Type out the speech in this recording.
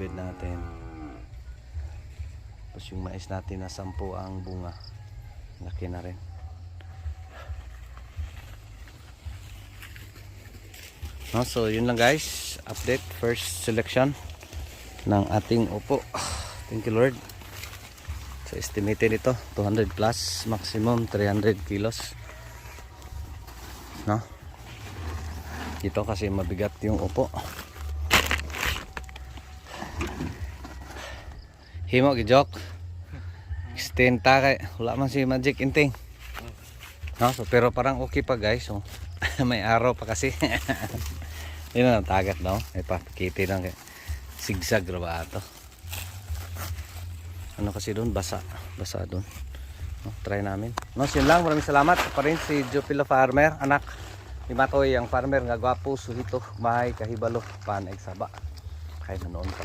bed natin. Tapos yung mais natin na 10 ang bunga. Laki na rin. No, so yun lang guys, update first selection ng ating upo. Thank you Lord. So estimated ito 200 plus, maximum 300 kilos. No? Ito kasi mabigat yung upo. Himo gijok. Extend ta kay wala man si Magic Inting. No, so pero parang okay pa guys. So may araw pa kasi. Yun ang tagat daw. May pakiti lang kay sigsag ra ba ato. Ano kasi doon basa doon. No, try namin. No, yun lang. Maraming salamat pa rin si Jupila Farmer, anak ni Matoy, ang farmer nga gwapo, suhito, mahay kahibalo, panaig saba. Kaya noon pa.